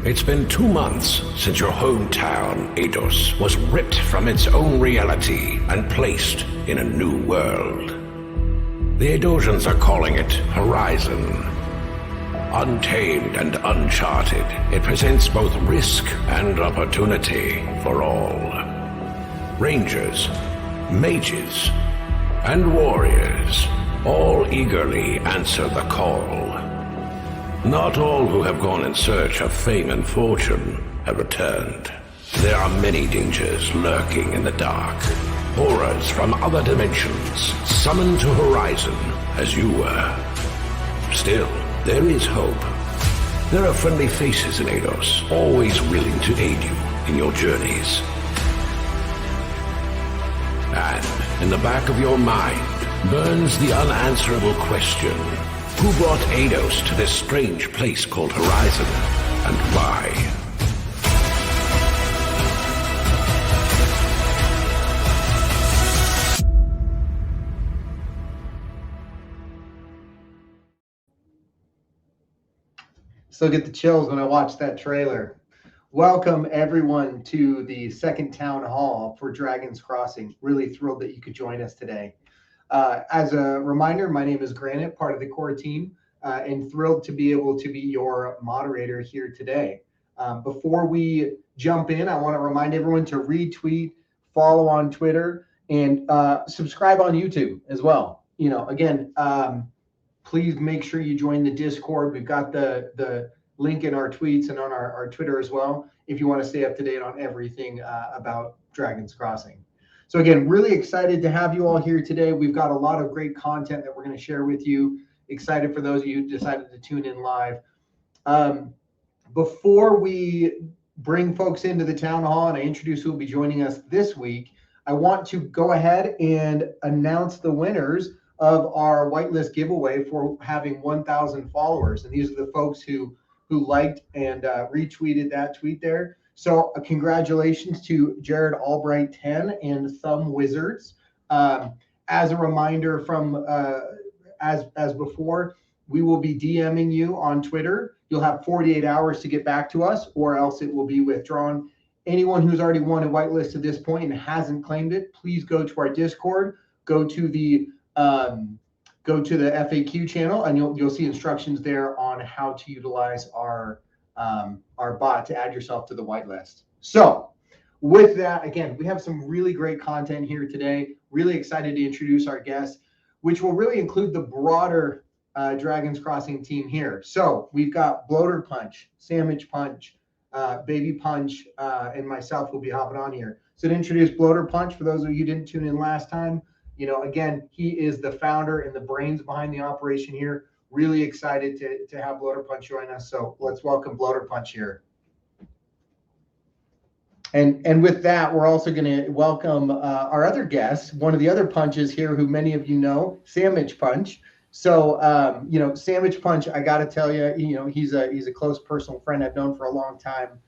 It's been 2 months since your hometown, Eidos, was ripped from its own reality and placed in a new world. The Eidosians are calling it Horizon. Untamed and uncharted, it presents both risk and opportunity for all. Rangers, mages, and warriors all eagerly answer the call. Not all who have gone in search of fame and fortune have returned. There are many dangers lurking in the dark. Horrors from other dimensions, summoned to Horizon as you were. Still, there is hope. There are friendly faces in Eidos, always willing to aid you in your journeys. And in the back of your mind burns the unanswerable question: who brought Eidos to this strange place called Horizon, and why? Still get the chills when I watch that trailer. Welcome everyone to the second town hall for Dragon's Crossing. Really thrilled that you could join us today. As a reminder, my name is Granite, part of the core team, and thrilled to be able to be your moderator here today. Before we jump in, I want to remind everyone to retweet, follow on Twitter, and subscribe on YouTube as well. You know, again, please make sure you join the Discord. We've got the link in our tweets and on our Twitter as well, if you want to stay up to date on everything about Dragon's Crossing. So again, really excited to have you all here today. We've got a lot of great content that we're going to share with you. Excited for those of you who decided to tune in live. Before we bring folks into the town hall and I introduce who will be joining us this week, I want to go ahead and announce the winners of our whitelist giveaway for having 1,000 followers. And these are the folks who liked and retweeted that tweet there. So congratulations to Jared Albright 10 and Thumb Wizards. As a reminder from as before, we will be DMing you on Twitter. You'll have 48 hours to get back to us, or else it will be withdrawn. Anyone who's already won a whitelist to this point and hasn't claimed it, please go to our Discord, go to the FAQ channel, and you'll see instructions there on how to utilize our bot to add yourself to the whitelist. So with that, again, we have some really great content here today. Really excited to introduce our guests, which will really include the broader Dragon's Crossing team here. So we've got Bloater Punch, Sandwich Punch, Baby Punch, and myself will be hopping on here. So to introduce Bloater Punch, for those of you who didn't tune in last time, you know, again, he is the founder and the brains behind the operation here. Really excited to have Bloater Punch join us. So let's welcome Bloater Punch here. And with that, we're also going to welcome our other guest, one of the other punches here who many of you know, Sandwich Punch. So, you know, Sandwich Punch, I got to tell you, you know, he's a close personal friend I've known for a long time.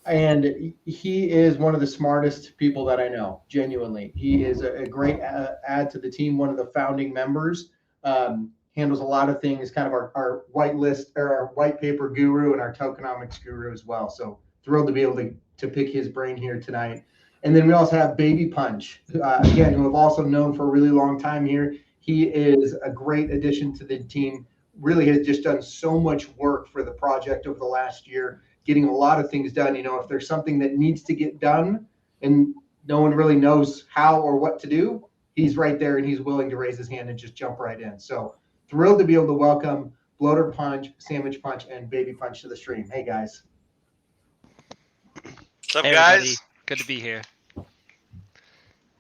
And he is one of the smartest people that I know, genuinely. He is a great add to the team, one of the founding members, handles a lot of things, kind of our whitelist or our white paper guru and our tokenomics guru as well. So thrilled to be able to pick his brain here tonight. And then we also have Baby Punch, again, who I've also known for a really long time here. He is a great addition to the team, really has just done so much work for the project over the last year, getting a lot of things done. You know, if there's something that needs to get done and no one really knows how or what to do, he's right there and he's willing to raise his hand and just jump right in. So thrilled to be able to welcome Bloater Punch, Sandwich Punch, and Baby Punch to the stream. Hey, guys. What's up, Hey, guys? everybody. Good to be here.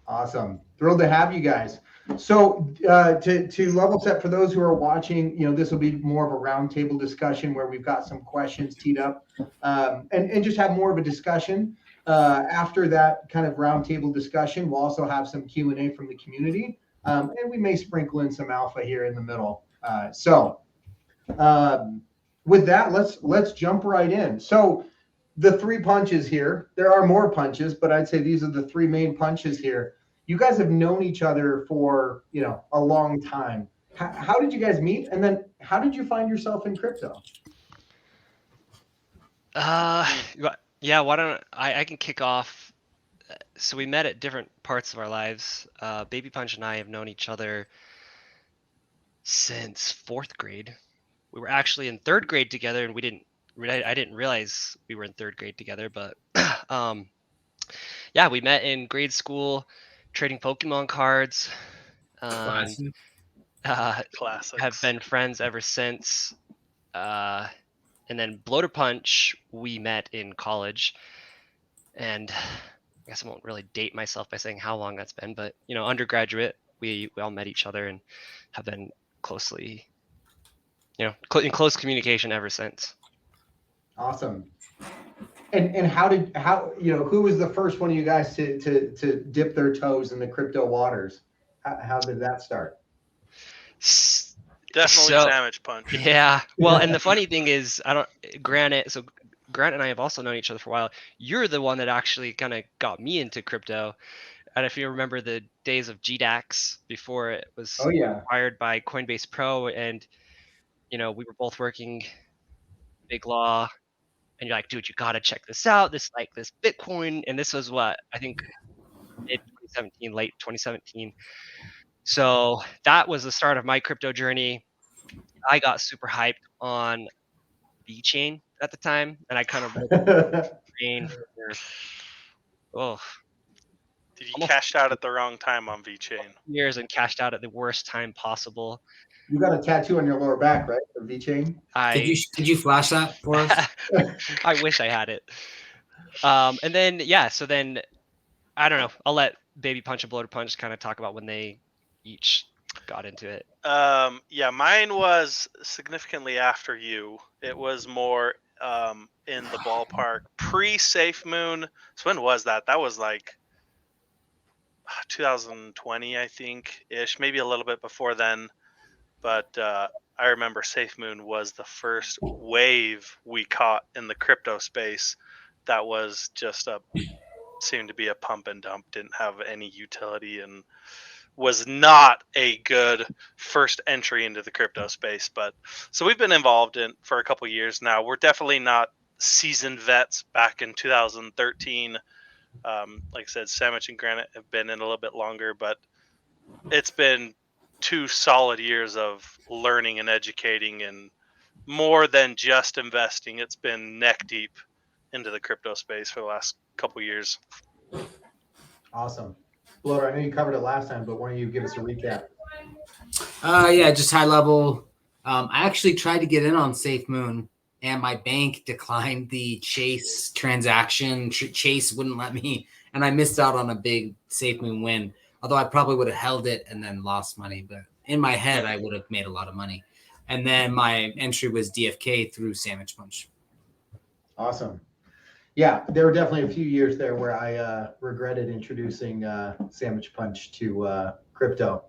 Awesome. Thrilled to have you guys. So to level set for those who are watching, you know, this will be more of a roundtable discussion where we've got some questions teed up and just have more of a discussion. After that kind of roundtable discussion, we'll also have some Q&A from the community, and we may sprinkle in some alpha here in the middle. With that, let's jump right in. So the three punches here, there are more punches, but I'd say these are the three main punches here. You guys have known each other for, you know, a long time. How did you guys meet? And then how did you find yourself in crypto? Yeah. Why don't I can kick off. So we met at different parts of our lives. Baby Punch and I have known each other since 4th grade. We were actually in 3rd grade together, and I didn't realize we were in 3rd grade together. But um, yeah, we met in grade school, trading Pokemon cards, and Classic. have Classics. been friends ever since. And then Bloater Punch, we met in college, and I guess I won't really date myself by saying how long that's been, but undergraduate, we all met each other and have been closely, in close communication ever since. Awesome. And who was the first one of you guys to dip their toes in the crypto waters? How did that start? Definitely So- Sandwich Punch. Yeah. Well, and the funny thing is, Grant and I have also known each other for a while. You're the one that actually kind of got me into crypto. And if you remember the days of GDAX before it was Oh yeah. acquired by Coinbase Pro, and we were both working Big Law, and you're like, dude, you gotta check this out. This Bitcoin, and this was what I think mid 2017, late 2017. So that was the start of my crypto journey. I got super hyped on VeChain at the time, and I kind of brain for Did you almost cashed out at the wrong time on VeChain? years and cashed out at the worst time possible. You got a tattoo on your lower back, right? The VeChain. Could you flash that for us? I wish I had it. And then so then I don't know. I'll let Baby Punch and Bloater Punch kind of talk about when they each got into it. Yeah, mine was significantly after you. It was more in the ballpark pre-Safe Moon. So when was that? That was like 2020, I think, ish, maybe a little bit before then. But I remember Safe Moon was the first wave we caught in the crypto space that was just seemed to be a pump and dump, didn't have any utility, and was not a good first entry into the crypto space. But so we've been involved in for a couple years now. We're definitely not seasoned vets back in 2013. Like I said, Sandwich and Granite have been in a little bit longer, but it's been 2 solid years of learning and educating, and more than just investing. It's been neck deep into the crypto space for the last couple years. Awesome. Bloater, I know you covered it last time, but why don't you give us a recap? Yeah, just high level. I actually tried to get in on Safe Moon, and my bank declined the Chase transaction. Chase wouldn't let me, and I missed out on a big Safe Moon win. Although I probably would have held it and then lost money, but in my head, I would have made a lot of money. And then my entry was DFK through Sandwich Punch. Awesome. Yeah, there were definitely a few years there where I regretted introducing Sandwich Punch to crypto.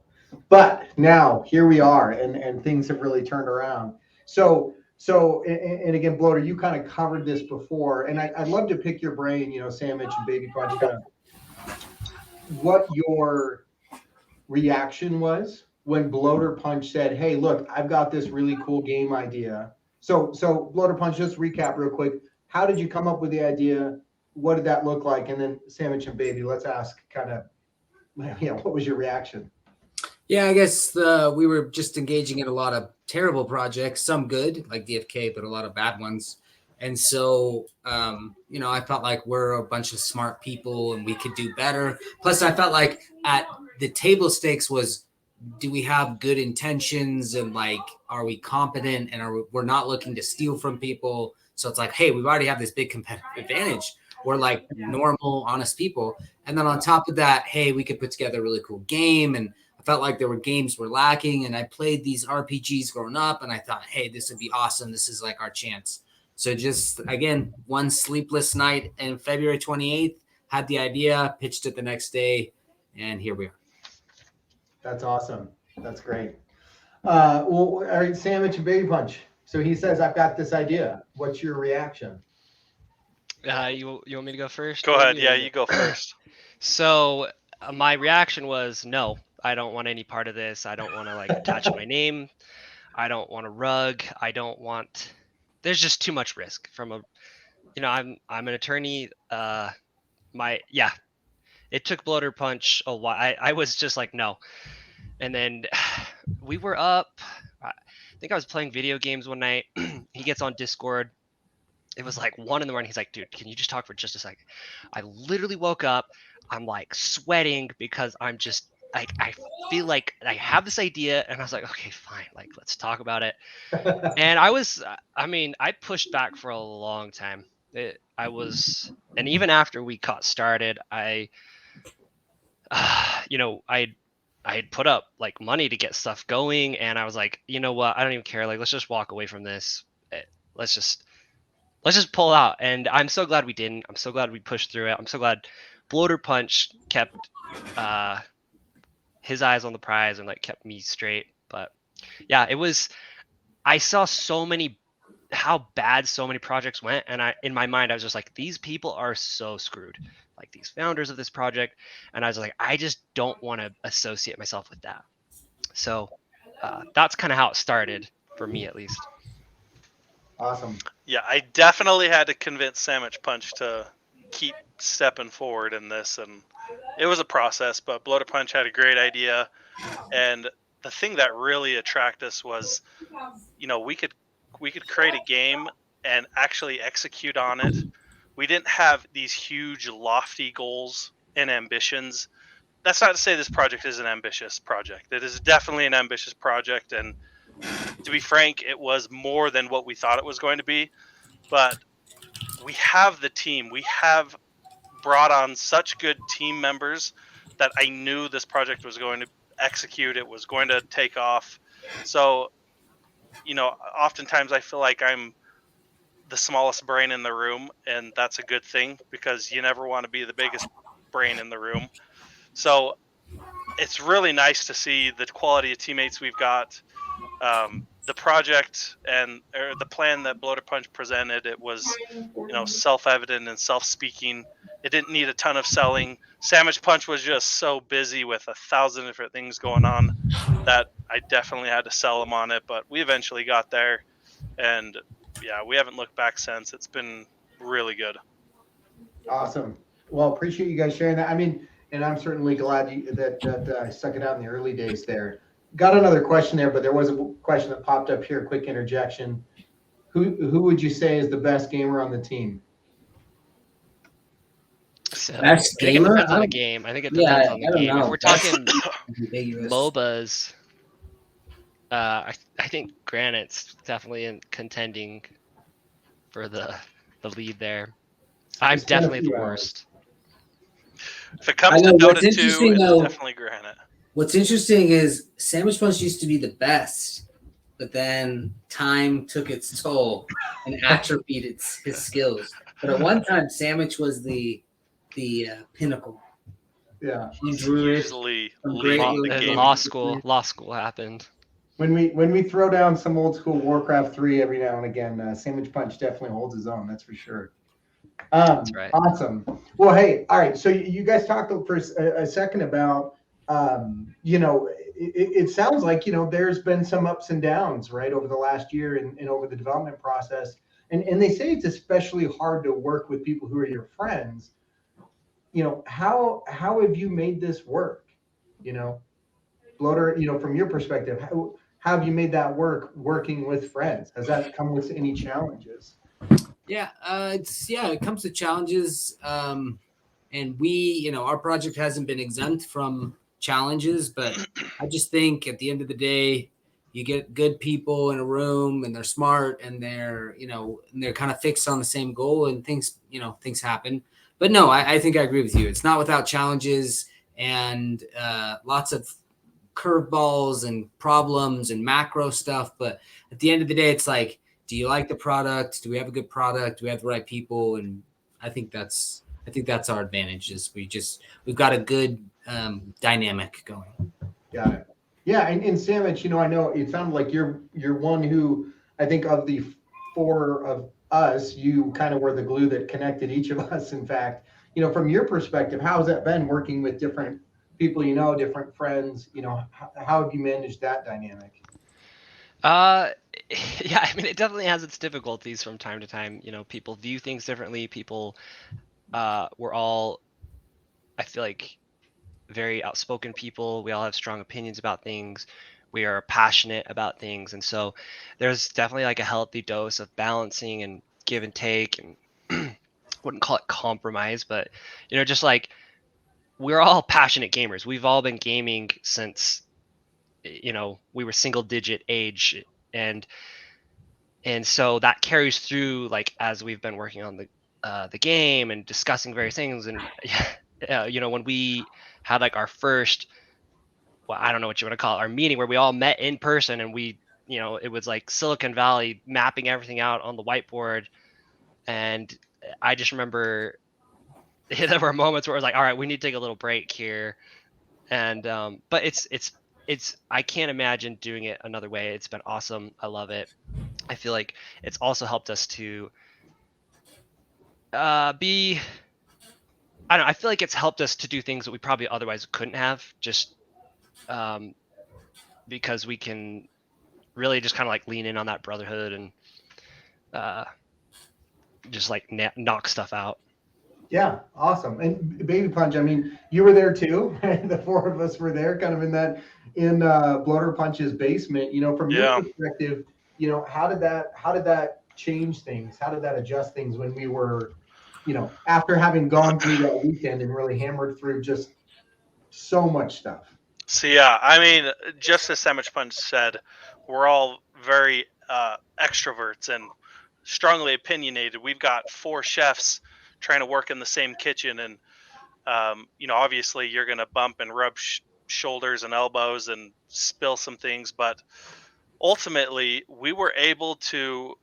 But now here we are, and things have really turned around. So again, Bloater, you kind of covered this before, and I'd love to pick your brain, Sandwich and Baby Punch, kind of what your reaction was when Bloater Punch said, "Hey, look, I've got this really cool game idea." So Bloater Punch, just recap real quick. How did you come up with the idea? What did that look like? And then Sandwich and Baby, let's ask kind of, what was your reaction? Yeah, I guess we were just engaging in a lot of terrible projects, some good like DFK, but a lot of bad ones. And so, I felt like we're a bunch of smart people and we could do better. Plus, I felt like at the table stakes do we have good intentions and are we competent and we're not looking to steal from people? So it's like, hey, we already have this big competitive advantage. We're like normal, honest people. And then on top of that, hey, we could put together a really cool game. And I felt like there were games were lacking. And I played these RPGs growing up and I thought, hey, this would be awesome. This is like our chance. So just, again, one sleepless night in February 28th, had the idea, pitched it the next day, and here we are. That's awesome. That's great. Well, all right, Sandwich and Baby Punch. So he says, I've got this idea. What's your reaction? You want me to go first? Go ahead. Yeah, you go first. So my reaction was, no, I don't want any part of this. I don't want to attach my name. I don't want a rug. There's just too much risk from a I'm an attorney. It took Bloater Punch a while. I was just like, no. And then we were up. I think I was playing video games one night. He gets on Discord. It was like 1 a.m. He's like, dude, can you just talk for just a second? I literally woke up. I'm like sweating because I'm just like, I feel like I have this idea. And I was like, okay, fine. Like, let's talk about it. And I pushed back for a long time. And even after we got started, I had put up like money to get stuff going, and I was like, you know what? I don't even care. Like, let's just walk away from this. Let's just pull out. And I'm so glad we didn't. I'm so glad we pushed through it. I'm so glad Bloater Punch kept his eyes on the prize and like kept me straight. But yeah, I saw how bad so many projects went, and in my mind I was just like, these people are so screwed, like these founders of this project. And I was like, I just don't want to associate myself with that. So that's kind of how it started for me, at least. Awesome. Yeah, I definitely had to convince Sandwich Punch to keep stepping forward in this, and it was a process, but Bloater Punch had a great idea. And the thing that really attracted us was, we could create a game and actually execute on it. We didn't have these huge lofty goals and ambitions. That's not to say this project is an ambitious project. It is definitely an ambitious project, and to be frank, it was more than what we thought it was going to be. But we have the team. We have brought on such good team members that I knew this project was going to execute. It was going to take off. So, oftentimes I feel like I'm the smallest brain in the room, and that's a good thing because you never want to be the biggest brain in the room. So it's really nice to see the quality of teammates we've got. The project or the plan that Bloater Punch presented, it was, self-evident and self-speaking. It didn't need a ton of selling. Sandwich Punch was just so busy with 1,000 different things going on that I definitely had to sell him on it, but we eventually got there, and yeah, we haven't looked back since. It's been really good. Awesome. Well, appreciate you guys sharing that. I mean, and I'm certainly glad that I stuck it out in the early days there. Got another question there, but there was a question that popped up here. Quick interjection. Who would you say is the best gamer on the team? So, Best I think it gamer? depends on the game. I think it depends on the game. know. If we're talking Ambiguous. MOBAs, I think Granite's definitely contending for the lead there. I'm Just been a definitely the few hours. worst. If it comes I to know, what's Dota 2, interesting, it's though- definitely Granite. What's interesting is Sandwich Punch used to be the best, but then time took its toll and atrophied his skills. But at one time, Sandwich was the pinnacle. Yeah. He drew it. Easily Some leading great the little game. Law school happened. When we throw down some old school Warcraft 3 every now and again, Sandwich Punch definitely holds his own. That's for sure. That's right. Awesome. Well, hey, all right. So you guys talked for a second about, it sounds like, there's been some ups and downs, right, over the last year and over the development process. And they say it's especially hard to work with people who are your friends. How have you made this work? Bloater, from your perspective, how have you made that work working with friends? Has that come with any challenges? Yeah, it comes to challenges, and we, our project hasn't been exempt from challenges, but I just think at the end of the day, you get good people in a room and they're smart and they're kind of fixed on the same goal, and things happen. But no, I think I agree with you. It's not without challenges and lots of curveballs and problems and macro stuff. But at the end of the day, it's like, do you like the product? Do we have a good product? Do we have the right people? And I think that's our advantage is we've got a good dynamic going. Got it. Yeah, and Sandwich, I know it sounded like you're one who, I think of the four of us, you kind of were the glue that connected each of us. In fact, from your perspective, how has that been working with different people, different friends? How have you managed that dynamic? Uh, yeah, I mean, it definitely has its difficulties from time to time. You know, people view things differently. People, we're all, I feel like, very outspoken people. We all have strong opinions about things. We are passionate about things, and so there's definitely like a healthy dose of balancing and give and take, and wouldn't call it compromise, but just like we're all passionate gamers. We've all been gaming since we were single digit age, and so that carries through like as we've been working on the game and discussing various things. And when we had like our first, well, I don't know what you want to call it, our meeting where we all met in person, and it was like Silicon Valley mapping everything out on the whiteboard. And I just remember there were moments where it was like, all right, we need to take a little break here. And but it's I can't imagine doing it another way. It's been awesome. I love it. I feel like it's also helped us to be, I don't know, I feel like it's helped us to do things that we probably otherwise couldn't have, just because we can really just kind of like lean in on that brotherhood and just like knock stuff out. Yeah, awesome. And Baby Punch, I mean, you were there too. The four of us were there, kind of in Bloater Punch's basement. From your perspective, how did that change things? How did that adjust things when we were, after having gone through that weekend and really hammered through just so much stuff? So yeah, I mean, just as Sandwich Punch said, we're all very extroverts and strongly opinionated. We've got 4 chefs trying to work in the same kitchen, and obviously you're going to bump and rub shoulders and elbows and spill some things, but ultimately we were able to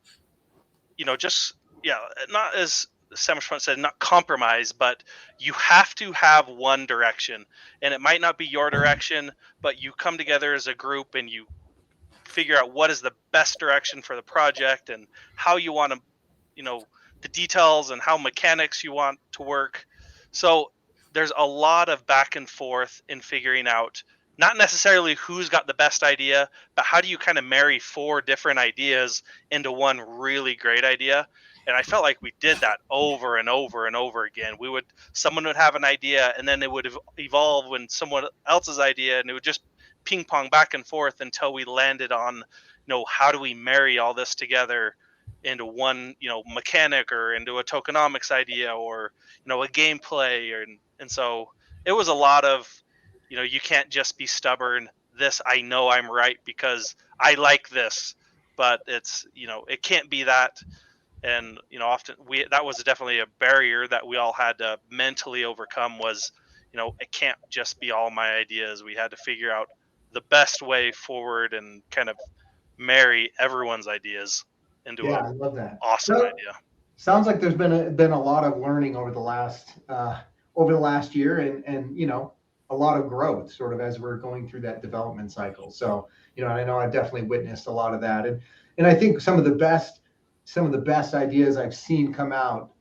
not, as Sandwich Punch said, not compromise, but you have to have one direction, and it might not be your direction, but you come together as a group and you figure out what is the best direction for the project and how you want to the details and how mechanics you want to work. So there's a lot of back and forth in figuring out not necessarily who's got the best idea, but how do you kind of marry 4 different ideas into one really great idea. And I felt like we did that over and over and over again. Someone would have an idea, and then it would evolve when someone else's idea, and it would just ping pong back and forth until we landed on, how do we marry all this together into one, mechanic, or into a tokenomics idea, or, a gameplay. And so it was a lot of, you can't just be stubborn. I know I'm right because I like this, but it's, it can't be that. And, often that was definitely a barrier that we all had to mentally overcome was, it can't just be all my ideas. We had to figure out the best way forward and kind of marry everyone's ideas into I love that. Awesome idea. Sounds like there's been a lot of learning over the last year, and a lot of growth sort of as we're going through that development cycle. So I know I've definitely witnessed a lot of that, and I think some of the best ideas I've seen come out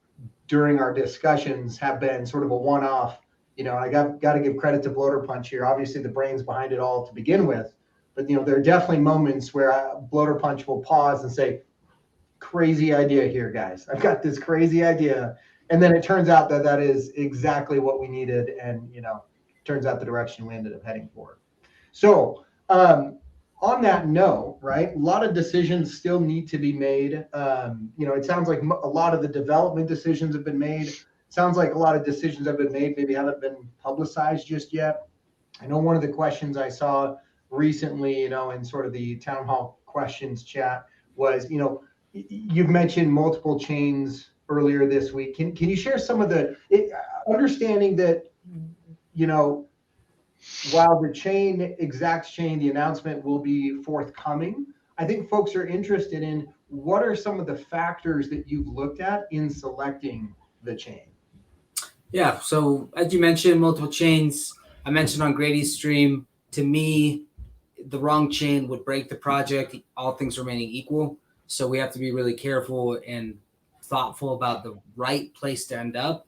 during our discussions have been sort of a one-off. I got to give credit to Bloater Punch here. Obviously, the brains behind it all to begin with, but there are definitely moments where Bloater Punch will pause and say, "Crazy idea here, guys. I've got this crazy idea," and then it turns out that is exactly what we needed, and turns out the direction we ended up heading for. So, on that note, right, a lot of decisions still need to be made. It sounds like a lot of the development decisions have been made. Sounds like a lot of decisions have been made, maybe haven't been publicized just yet. I know one of the questions I saw recently, in sort of the town hall questions chat was, you've mentioned multiple chains earlier this week. Can you share some of the understanding that, while the exact chain, the announcement will be forthcoming, I think folks are interested in what are some of the factors that you've looked at in selecting the chain? Yeah. So as you mentioned, multiple chains. I mentioned on Grady's stream, to me, the wrong chain would break the project, all things remaining equal. So we have to be really careful and thoughtful about the right place to end up.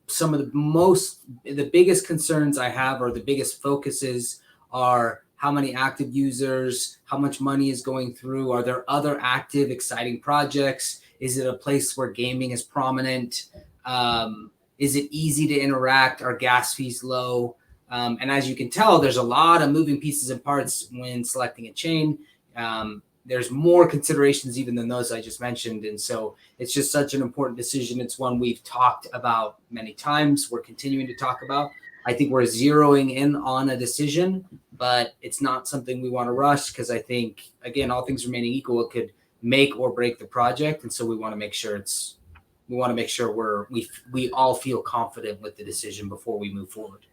Some of the biggest concerns I have, or the biggest focuses, are how many active users, how much money is going through, are there other active exciting projects, is it a place where gaming is prominent, is it easy to interact, are gas fees low? And as you can tell, there's a lot of moving pieces and parts when selecting a chain. There's more considerations even than those I just mentioned. And so it's just such an important decision. It's one we've talked about many times. We're continuing to talk about. I think we're zeroing in on a decision, but it's not something we want to rush because I think, again, all things remaining equal, it could make or break the project. And so we want to make sure we all feel confident with the decision before we move forward.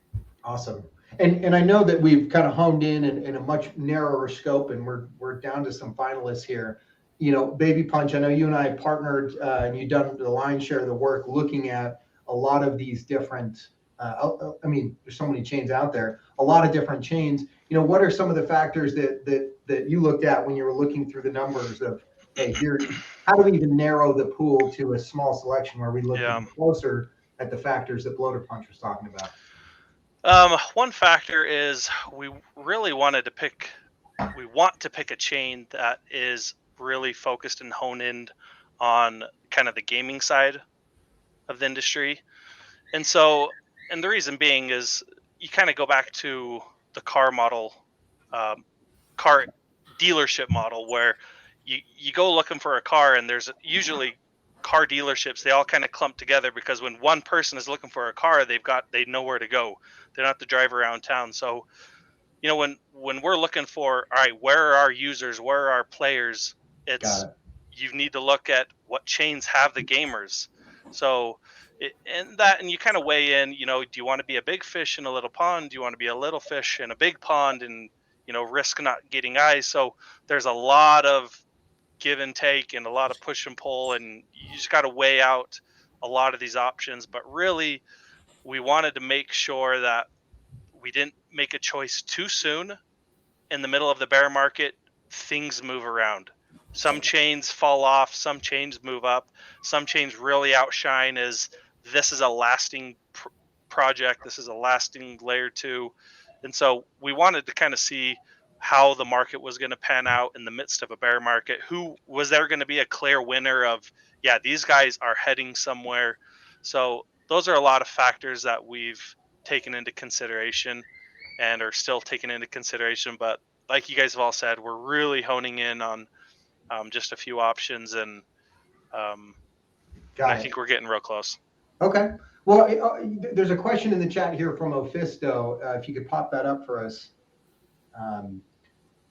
Awesome. And I know that we've kind of honed in a much narrower scope, and we're down to some finalists here. You know, Baby Punch, I know you and I partnered, and you've done the lion's share of the work looking at a lot of these different, I mean, there's so many chains out there, a lot of different chains. You know, what are some of the factors that you looked at when you were looking through the numbers of, hey, here, how do we even narrow the pool to a small selection where we look closer at the factors that Bloater Punch was talking about? One factor is we want to pick a chain that is really focused and honed in on kind of the gaming side of the industry. And so, and the reason being is you kind of go back to the car dealership model where you go looking for a car and there's usually car dealerships, they all kind of clump together because when one person is looking for a car, they know where to go. They don't have to drive around town. So, you know, when we're looking for, all right, where are our users, where are our players, you need to look at what chains have the gamers. So, and you kind of weigh in, you know, do you want to be a big fish in a little pond? Do you want to be a little fish in a big pond and, you know, risk not getting eyes? So there's a lot of give and take and a lot of push and pull, and you just got to weigh out a lot of these options. But really, we wanted to make sure that we didn't make a choice too soon. In the middle of the bear market, things move around. Some chains fall off, some chains move up, some chains really outshine as this is a lasting project, this is a lasting layer 2. And so we wanted to kind of see how the market was going to pan out in the midst of a bear market. Who was there going to be a clear winner of, yeah, these guys are heading somewhere. So those are a lot of factors that we've taken into consideration and are still taken into consideration. But like you guys have all said, we're really honing in on just a few options, and I think we're getting real close. Okay. Well, there's a question in the chat here from Ophisto. If you could pop that up for us.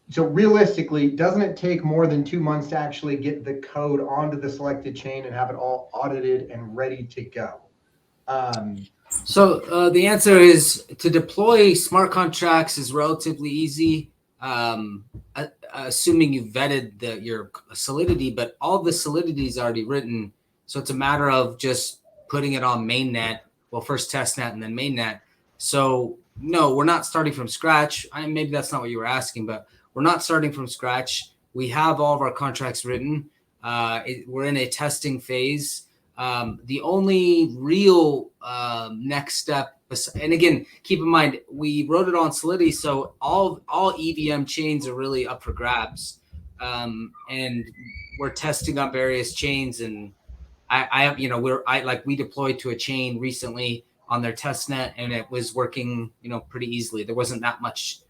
So realistically, doesn't it take more than 2 months to actually get the code onto the selected chain and have it all audited and ready to go? So the answer is to deploy smart contracts is relatively easy, assuming you've vetted your Solidity, but all the Solidity is already written. So it's a matter of just putting it on mainnet. Well, first testnet and then mainnet. So no, we're not starting from scratch. Maybe that's not what you were asking, but we're not starting from scratch. We have all of our contracts written. We're in a testing phase. The only real next step, and again, keep in mind, we wrote it on Solidity, so all EVM chains are really up for grabs. And we're testing on various chains, and we deployed to a chain recently on their testnet, and it was working, pretty easily. There wasn't that much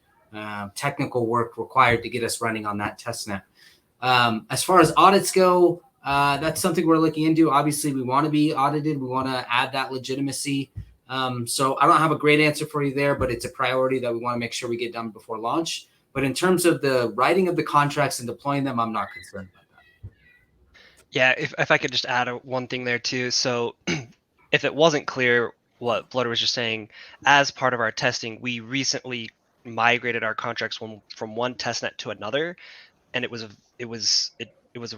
technical work required to get us running on that testnet. As far as audits go, that's something we're looking into. Obviously, we want to be audited. We want to add that legitimacy. So I don't have a great answer for you there, but it's a priority that we want to make sure we get done before launch. But in terms of the writing of the contracts and deploying them, I'm not concerned about that. Yeah, if I could just add one thing there too. So if it wasn't clear what Bloater was just saying, as part of our testing, we recently migrated our contracts from one testnet to another, and it was a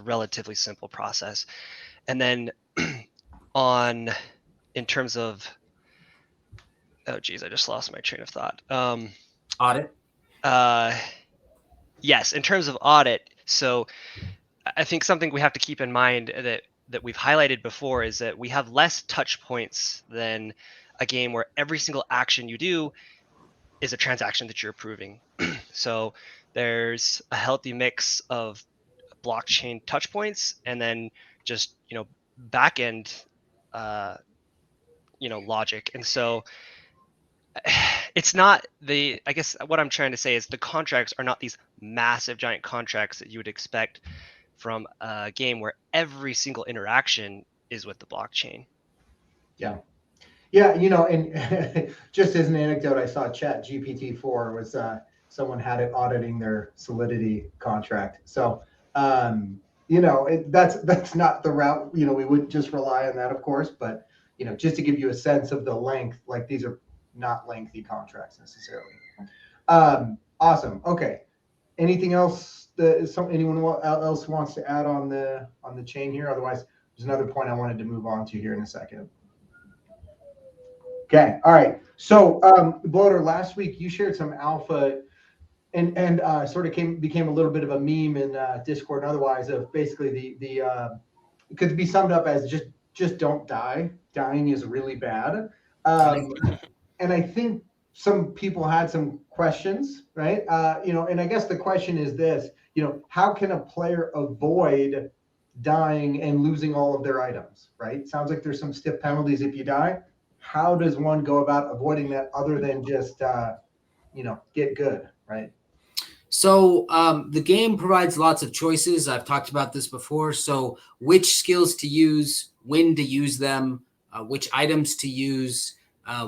relatively simple process. And then in terms of, oh geez, I just lost my train of thought. Audit? Yes, in terms of audit. So I think something we have to keep in mind that we've highlighted before is that we have less touch points than a game where every single action you do is a transaction that you're approving. So there's a healthy mix of blockchain touch points and then just, back end, logic. And so it's not I guess what I'm trying to say is the contracts are not these massive giant contracts that you would expect from a game where every single interaction is with the blockchain. Yeah. Yeah, and just as an anecdote, I saw Chat GPT-4 was someone had it auditing their Solidity contract. So, that's not the route. We wouldn't just rely on that, of course, but just to give you a sense of the length, like these are not lengthy contracts necessarily. Awesome. Okay. Anything else that anyone else wants to add on the chain here? Otherwise, there's another point I wanted to move on to here in a second. Okay. All right. So, Bloater, last week you shared some alpha and sort of became a little bit of a meme in Discord and otherwise of basically the it could be summed up as just don't die. Dying is really bad. And I think some people had some questions, right? And I guess the question is this, how can a player avoid dying and losing all of their items, right? Sounds like there's some stiff penalties if you die. How does one go about avoiding that other than just, get good, right? So the game provides lots of choices. I've talked about this before. So which skills to use, when to use them, which items to use,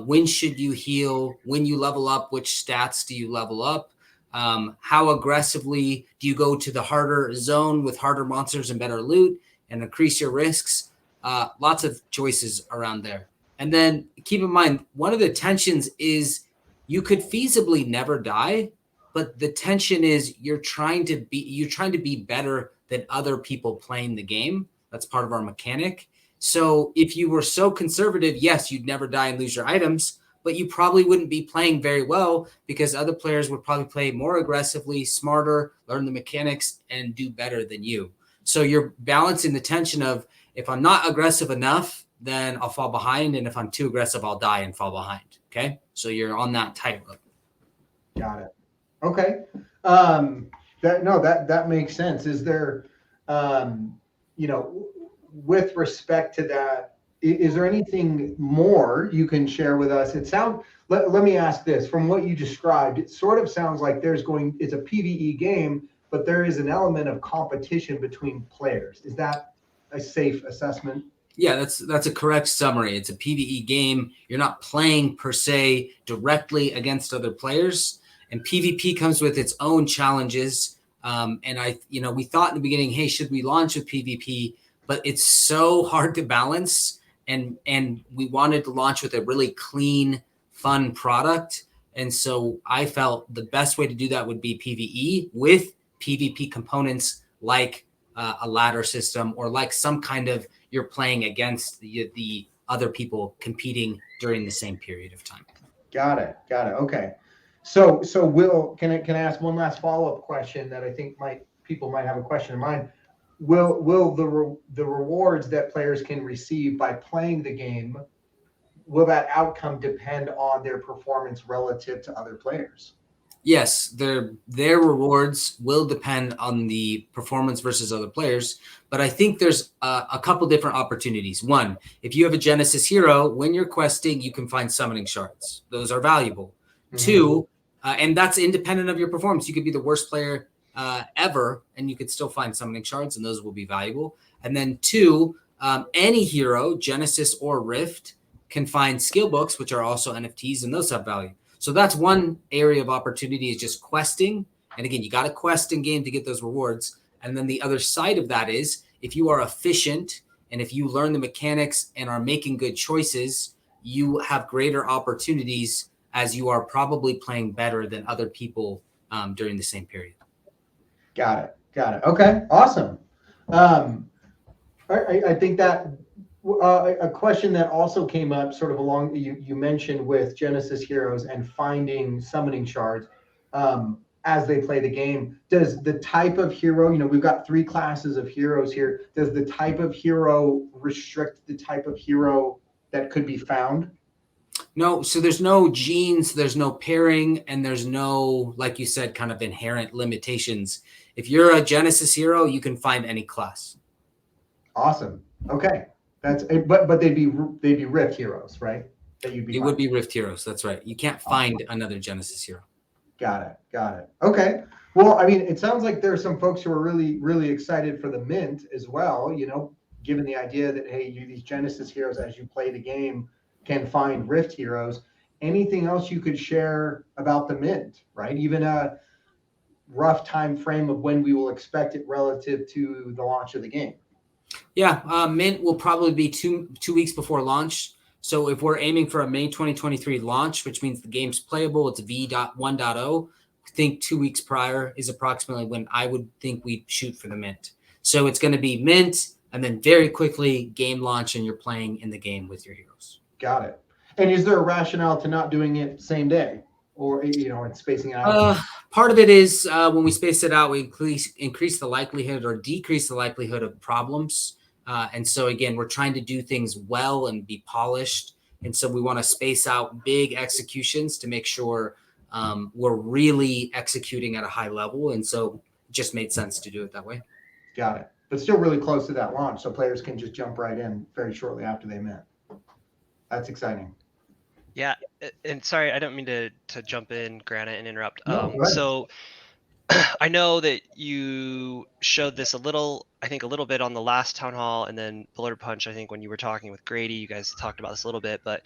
when should you heal, when you level up, which stats do you level up, how aggressively do you go to the harder zone with harder monsters and better loot and increase your risks. Lots of choices around there. And then keep in mind, one of the tensions is you could feasibly never die, but the tension is you're trying to be better than other people playing the game. That's part of our mechanic. So if you were so conservative, yes, you'd never die and lose your items, but you probably wouldn't be playing very well because other players would probably play more aggressively, smarter, learn the mechanics, and do better than you. So you're balancing the tension of if I'm not aggressive enough, then I'll fall behind. And if I'm too aggressive, I'll die and fall behind. Okay. So you're on that tightrope. Got it. Okay. That makes sense. Is there, with respect to that, is there anything more you can share with us? Let me ask this. From what you described, it sort of sounds like it's a PvE game, but there is an element of competition between players. Is that a safe assessment? Yeah, that's a correct summary. It's a PvE game. You're not playing per se directly against other players, and PvP comes with its own challenges. We thought in the beginning, hey, should we launch with PvP? But it's so hard to balance, and we wanted to launch with a really clean, fun product. And so I felt the best way to do that would be PvE with PvP components like a ladder system or like some kind of you're playing against the other people competing during the same period of time. Got it. Okay. So Will, can I ask one last follow-up question that I think people might have a question in mind? Will the rewards that players can receive by playing the game, will that outcome depend on their performance relative to other players? Yes, their rewards will depend on the performance versus other players, but I think there's a couple different opportunities. One, if you have a Genesis hero, when you're questing, you can find summoning shards. Those are valuable. Mm-hmm. Two, and that's independent of your performance. You could be the worst player ever, and you could still find summoning shards, and those will be valuable. And then two, any hero, Genesis or Rift, can find skill books, which are also NFTs, and those have value. So that's one area of opportunity is just questing. And again, you got to quest in game to get those rewards. And then the other side of that is if you are efficient and if you learn the mechanics and are making good choices, you have greater opportunities as you are probably playing better than other people during the same period. Got it. Okay, awesome. I think that a question that also came up sort of along you mentioned with Genesis heroes and finding summoning shards as they play the game. Does the type of hero, we've got 3 classes of heroes here. Does the type of hero restrict the type of hero that could be found? No, so there's no genes, there's no pairing, and there's no, like you said, kind of inherent limitations. If you're a Genesis hero, you can find any class. Awesome. Okay. But they'd be Rift heroes, right? That you'd be. It would be Rift heroes. That's right. You can't find another Genesis hero. Got it. Okay. Well, I mean, it sounds like there are some folks who are really, really excited for the mint as well, given the idea that, hey, these Genesis heroes, as you play the game, can find Rift heroes. Anything else you could share about the mint, right? Even a rough time frame of when we will expect it relative to the launch of the game. Yeah, mint will probably be two weeks before launch. So if we're aiming for a May 2023 launch, which means the game's playable, it's V.1.0, I think 2 weeks prior is approximately when I would think we'd shoot for the mint. So it's going to be mint and then very quickly game launch, and you're playing in the game with your heroes. Got it. And is there a rationale to not doing it same day or, and spacing it out? Part of it is when we space it out, we increase the likelihood or decrease the likelihood of problems. And so, again, we're trying to do things well and be polished. And so we want to space out big executions to make sure we're really executing at a high level. And so it just made sense to do it that way. Got it. But still really close to that launch. So players can just jump right in very shortly after they mint. That's exciting. Yeah, and sorry, I don't mean to jump in, Granite, and interrupt. No, go ahead. So I know that you showed this a little bit on the last town hall, and then Bullet Punch, I think when you were talking with Grady, you guys talked about this a little bit. But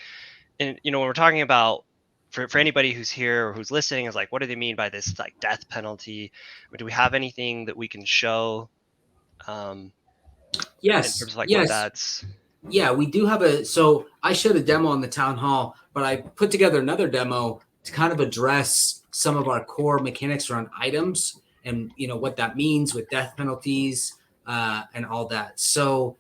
when we're talking about for anybody who's here or who's listening, is like, what do they mean by this like death penalty? Do we have anything that we can show? Yes. In terms of like yes. what that's. Yeah, we do have so I showed a demo on the town hall, but I put together another demo to kind of address some of our core mechanics around items and, what that means with death penalties and all that. So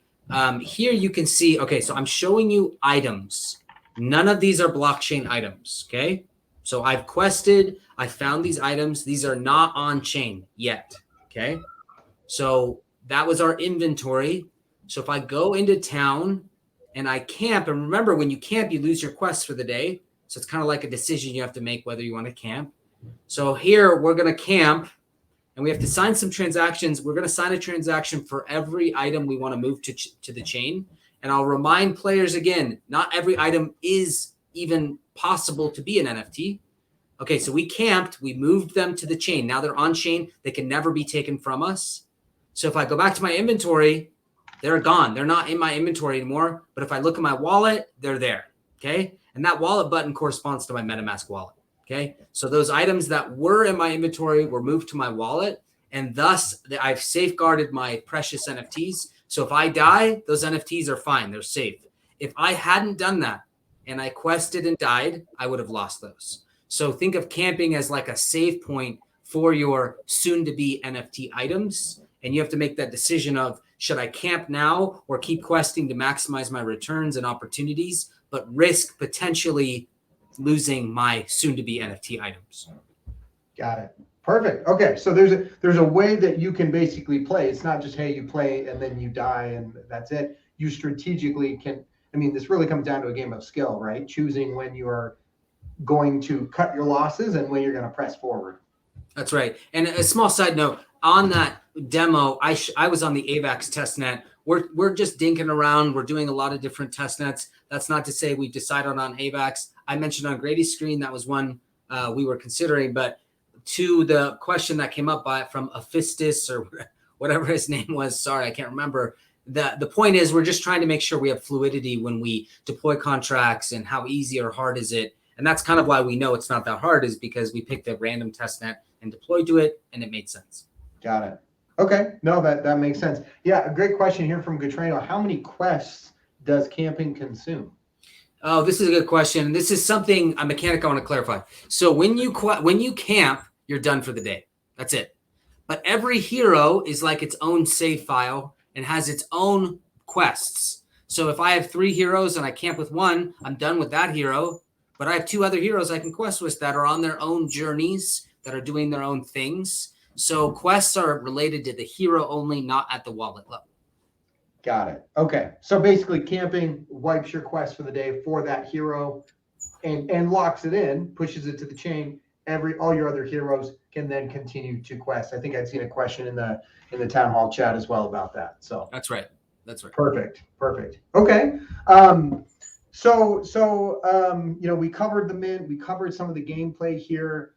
here you can see, okay, so I'm showing you items. None of these are blockchain items, okay? So I've quested, I found these items. These are not on chain yet, okay? So that was our inventory. So if I go into town and I camp, and remember, when you camp, you lose your quests for the day. So it's kind of like a decision you have to make whether you want to camp. So here we're going to camp and we have to sign some transactions. We're going to sign a transaction for every item we want to move to the chain. And I'll remind players again, not every item is even possible to be an NFT. Okay, so we camped, we moved them to the chain. Now they're on chain. They can never be taken from us. So if I go back to my inventory, they're gone. They're not in my inventory anymore. But if I look at my wallet, they're there. Okay. And that wallet button corresponds to my MetaMask wallet. Okay. So those items that were in my inventory were moved to my wallet. And thus I've safeguarded my precious NFTs. So if I die, those NFTs are fine. They're safe. If I hadn't done that and I quested and died, I would have lost those. So think of camping as like a save point for your soon to be NFT items. And you have to make that decision of, should I camp now or keep questing to maximize my returns and opportunities, but risk potentially losing my soon-to-be NFT items? Got it. Perfect. Okay, so there's a way that you can basically play. It's not just, hey, you play and then you die and that's it. You strategically can. I mean, this really comes down to a game of skill, right? Choosing when you are going to cut your losses and when you're going to press forward. That's right. And a small side note on that demo, I was on the AVAX testnet. We're just dinking around. We're doing a lot of different testnets. That's not to say we decided on AVAX. I mentioned on Grady's screen that was one we were considering. But to the question that came up from Aphistis or whatever his name was, sorry, I can't remember. The point is we're just trying to make sure we have fluidity when we deploy contracts and how easy or hard is it. And that's kind of why we know it's not that hard, is because we picked a random testnet and deployed to it, and it made sense. Got it. Okay. No, that makes sense. Yeah, a great question here from Gatrano. How many quests does camping consume? Oh, this is a good question. This is something, a mechanic I want to clarify. So when you camp, you're done for the day. That's it. But every hero is like its own save file and has its own quests. So if I have 3 heroes and I camp with one, I'm done with that hero. But I have 2 other heroes I can quest with that are on their own journeys, that are doing their own things. So quests are related to the hero only, not at the wallet level. Got it. Okay. So basically camping wipes your quest for the day for that hero and locks it in, pushes it to the chain, all your other heroes can then continue to quest. I think I'd seen a question in the town hall chat as well about that. So That's right. perfect. Okay. We covered the mint, we covered some of the gameplay here.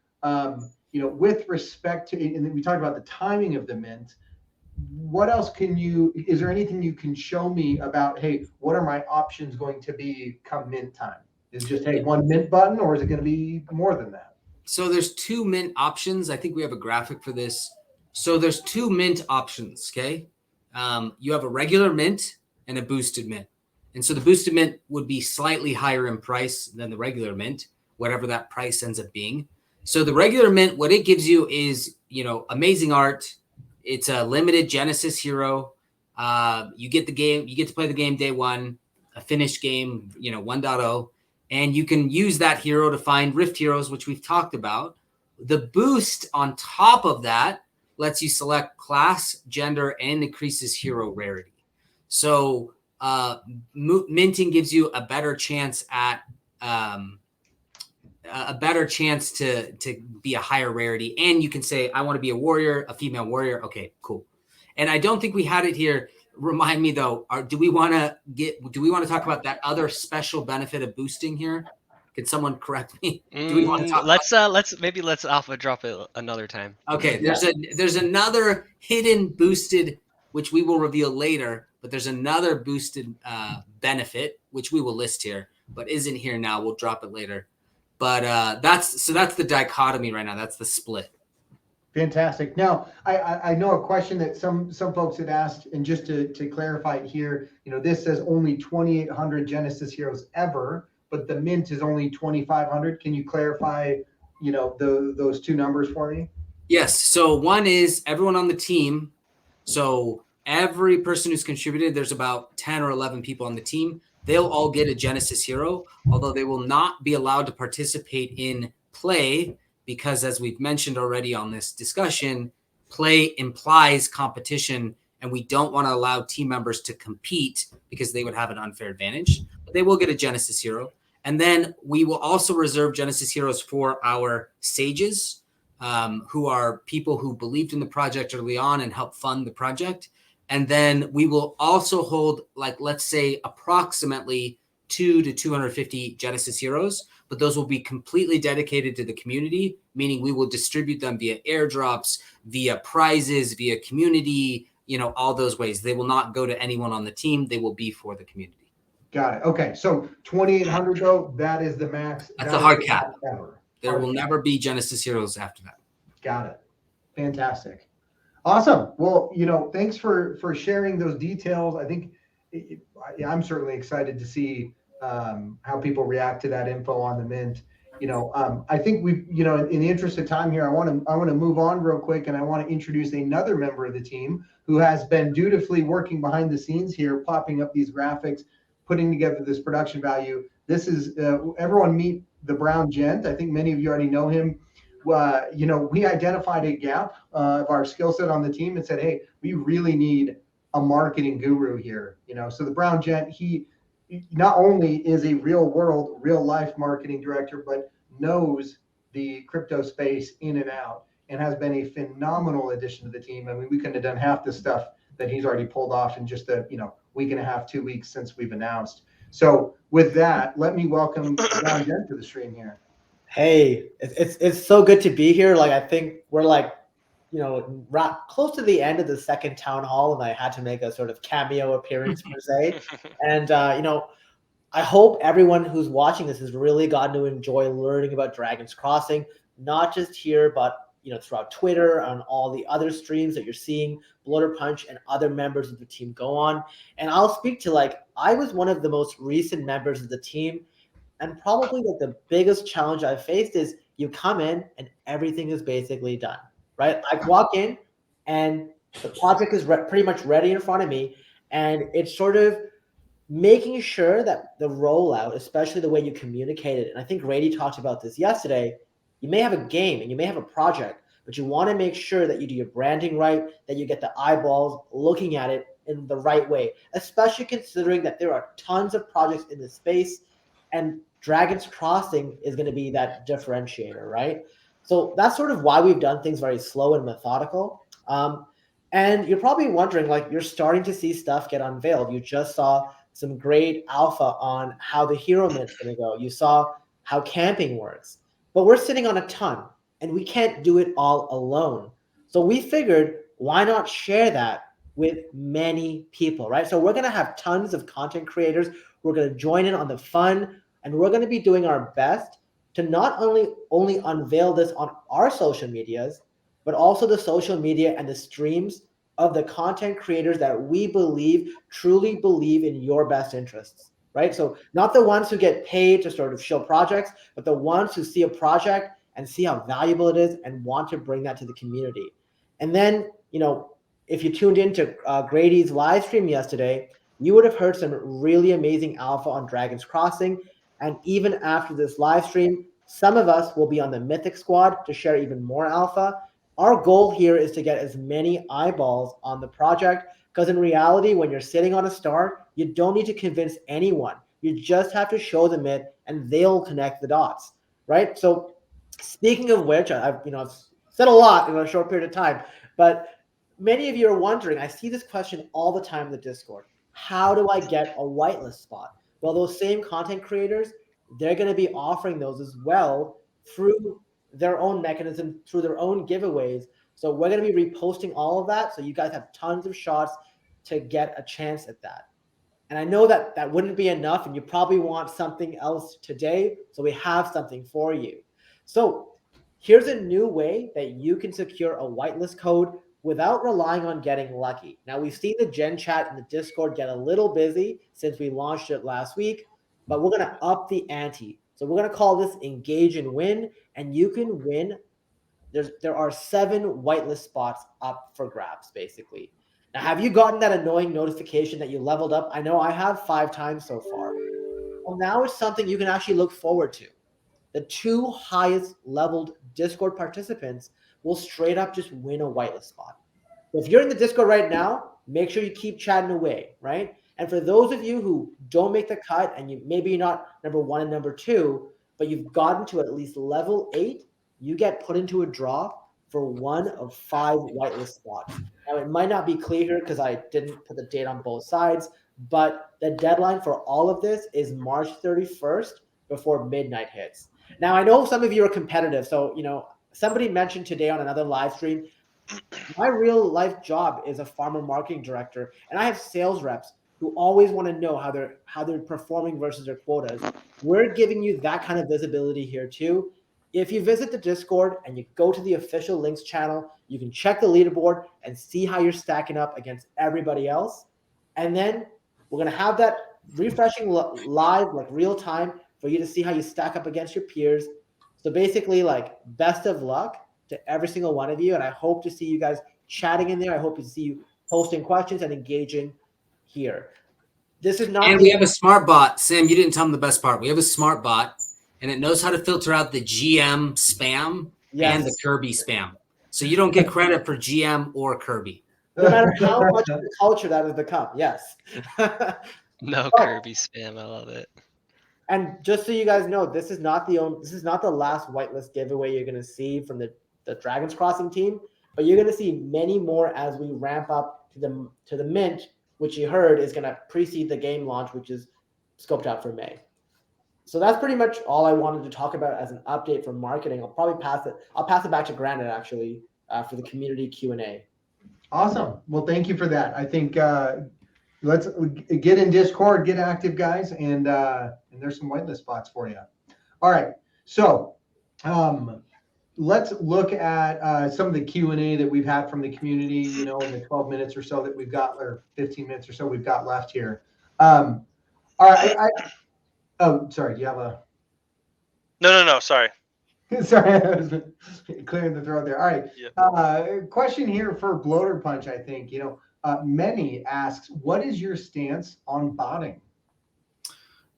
With respect to, and then we talked about the timing of the mint. What else is there anything you can show me about, hey, what are my options going to be come mint time? Is it just, hey, one mint button, or is it going to be more than that? So there's 2 mint options. I think we have a graphic for this. So there's 2 mint options, okay? You have a regular mint and a boosted mint. And so the boosted mint would be slightly higher in price than the regular mint, whatever that price ends up being. So the regular mint, what it gives you is, amazing art. It's a limited Genesis hero. You get to play the game day one, a finished game, 1.0. And you can use that hero to find Rift heroes, which we've talked about. The boost on top of that lets you select class, gender, and increases hero rarity. So minting gives you a better chance at to be a higher rarity. And you can say, I want to be a warrior, a female warrior. Okay, cool. And I don't think we had it here. Remind me though, do we want to talk about that other special benefit of boosting here? Can someone correct me? Do we want to talk let's alpha drop it another time. Okay, there's another hidden boosted, which we will reveal later, but there's another boosted benefit, which we will list here, but isn't here now. We'll drop it later. But that's the dichotomy right now. That's the split. Fantastic. Now, I know a question that some folks had asked, and just to clarify it here, this says only 2,800 Genesis heroes ever, but the mint is only 2,500. Can you clarify, those 2 numbers for me? Yes. So one is everyone on the team. So every person who's contributed, there's about 10 or 11 people on the team. They'll all get a Genesis hero, although they will not be allowed to participate in play because, as we've mentioned already on this discussion, play implies competition, and we don't want to allow team members to compete because they would have an unfair advantage. But they will get a Genesis hero. And then we will also reserve Genesis heroes for our sages, who are people who believed in the project early on and helped fund the project. And then we will also hold, let's say, approximately 2 to 250 Genesis heroes, but those will be completely dedicated to the community, meaning we will distribute them via airdrops, via prizes, via community, all those ways. They will not go to anyone on the team. They will be for the community. Got it. Okay. So 2,800 though, that is the max. That's a hard cap. There will never be Genesis heroes after that. Got it. Fantastic. Awesome. Well, thanks for sharing those details. I think I'm certainly excited to see how people react to that info on the mint. I think we've, in the interest of time here, I want to move on real quick, and I want to introduce another member of the team who has been dutifully working behind the scenes here, popping up these graphics, putting together this production value. This is everyone meet the Brown Gent. I think many of you already know him. We identified a gap of our skill set on the team and said, hey, we really need a marketing guru here. So the Brown Gent, he not only is a real life marketing director, but knows the crypto space in and out and has been a phenomenal addition to the team. I mean, we couldn't have done half the stuff that he's already pulled off in just a week and a half, 2 weeks since we've announced. So with that, let me welcome Brown Gent to the stream here. Hey, it's so good to be here. I think we're close to the end of the second town hall, and I had to make a sort of cameo appearance per se. And I hope everyone who's watching this has really gotten to enjoy learning about Dragon's Crossing, not just here, but throughout Twitter, on all the other streams that you're seeing Bloater Punch and other members of the team go on. And I'll speak to I was one of the most recent members of the team. And probably the biggest challenge I've faced is you come in and everything is basically done, right? I walk in and the project is pretty much ready in front of me. And it's sort of making sure that the rollout, especially the way you communicate it, and I think Rady talked about this yesterday, you may have a game and you may have a project, but you want to make sure that you do your branding right, that you get the eyeballs looking at it in the right way, especially considering that there are tons of projects in this space. And Dragon's Crossing is going to be that differentiator, right? So that's sort of why we've done things very slow and methodical. And you're probably wondering, like, you're starting to see stuff get unveiled. You just saw some great alpha on how the hero mint's going to go. You saw how camping works. But we're sitting on a ton, and we can't do it all alone. So we figured, why not share that with many people, right? So we're going to have tons of content creators. We're going to join in on the fun, and we're going to be doing our best to not only unveil this on our social medias, but also the social media and the streams of the content creators that we truly believe in your best interests, right? So not the ones who get paid to sort of show projects, but the ones who see a project and see how valuable it is and want to bring that to the community. And then, if you tuned into Grady's live stream yesterday, you would have heard some really amazing alpha on Dragon's Crossing. And even after this live stream, some of us will be on the Mythic Squad to share even more alpha. Our goal here is to get as many eyeballs on the project, because in reality, when you're sitting on a star, you don't need to convince anyone. You just have to show them it, and they'll connect the dots, right? So speaking of which, I've said a lot in a short period of time, but many of you are wondering, I see this question all the time in the Discord. How do I get a whitelist spot? Well, those same content creators, they're going to be offering those as well through their own mechanism, through their own giveaways. So we're going to be reposting all of that. So you guys have tons of shots to get a chance at that. And I know that that wouldn't be enough, and you probably want something else today. So we have something for you. So here's a new way that you can secure a whitelist code without relying on getting lucky. Now, we've seen the Gen Chat and the Discord get a little busy since we launched it last week, but we're going to up the ante. So we're going to call this Engage and Win, and you can win. There are 7 whitelist spots up for grabs, basically. Now, have you gotten that annoying notification that you leveled up? I know I have 5 times so far. Well, now it's something you can actually look forward to. The 2 highest leveled Discord participants will straight up just win a whitelist spot. So if you're in the Discord right now, make sure you keep chatting away, right? And for those of you who don't make the cut, and maybe you're not number 1 and number 2, but you've gotten to at least level 8, you get put into a draw for 1 of 5 whitelist spots. Now, it might not be clear here because I didn't put the date on both sides, but the deadline for all of this is March 31st before midnight hits. Now, I know some of you are competitive. So, somebody mentioned today on another live stream, my real life job is a farmer marketing director, and I have sales reps who always want to know how they're performing versus their quotas. We're giving you that kind of visibility here too. If you visit the Discord and you go to the official links channel, you can check the leaderboard and see how you're stacking up against everybody else. And then we're going to have that refreshing live, like real time, for you to see how you stack up against your peers. So basically, like, best of luck to every single one of you. And I hope to see you guys chatting in there. I hope to see you posting questions and engaging here. This is not. And we have a smart bot. Sam, you didn't tell them the best part. We have a smart bot, and it knows how to filter out the GM spam and the Kirby spam. So you don't get credit for GM or Kirby. No matter how much of the culture that has become. Yes. No Kirby spam. I love it. And just so you guys know, this is not the last whitelist giveaway you're going to see from the Dragon's Crossing team, but you're going to see many more as we ramp up to the mint, which you heard is going to precede the game launch, which is scoped out for May. So that's pretty much all I wanted to talk about as an update from marketing. I'll pass it back to Granite actually for the community Q&A. Awesome. Well, thank you for that. I think let's get in Discord, get active, guys, and there's some whitelist spots for you. All right. So let's look at some of the Q&A that we've had from the community, in the 12 minutes or so that we've got, or 15 minutes or so we've got left here. All right. Oh, sorry. Do you have a? No. Sorry. Sorry, I was clearing the throat there. All right. Yep. Question here for Bloater Punch. I think Many asks, what is your stance on botting?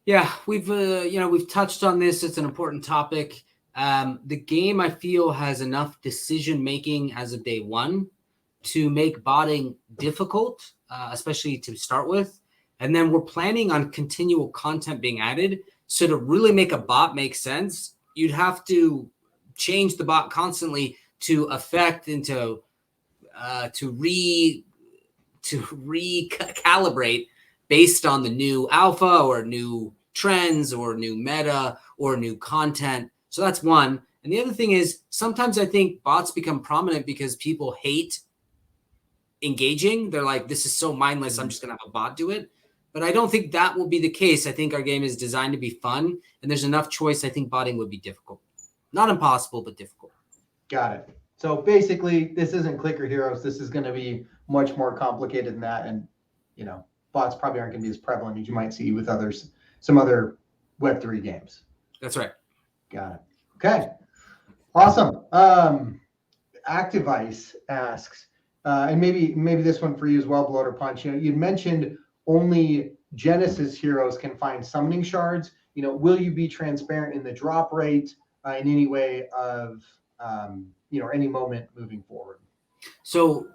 Yeah, we've touched on this. It's an important topic. The game, I feel, has enough decision making as of day one to make botting difficult, especially to start with. And then we're planning on continual content being added So to really make a bot make sense, you'd have to change the bot constantly to affect and to recalibrate based on the new alpha or new trends or new meta or new content. So that's one. And the other thing is sometimes I think bots become prominent because people hate engaging. They're like, this is so mindless, I'm just going to have a bot do it. But I don't think that will be the case. I think our game is designed to be fun, and there's enough choice. I think botting would be difficult. Not impossible, but difficult. Got it. So basically, this isn't Clicker Heroes. This is going to be much more complicated than that. And, you know, bots probably aren't going to be as prevalent as you might see with some other Web3 games. That's right. Got it. Okay. Awesome. Active Ice asks, and maybe this one for you as well, Bloater Punch. You know, you'd mentioned only Genesis heroes can find summoning shards. You know, will you be transparent in the drop rate in any way of any moment moving forward? So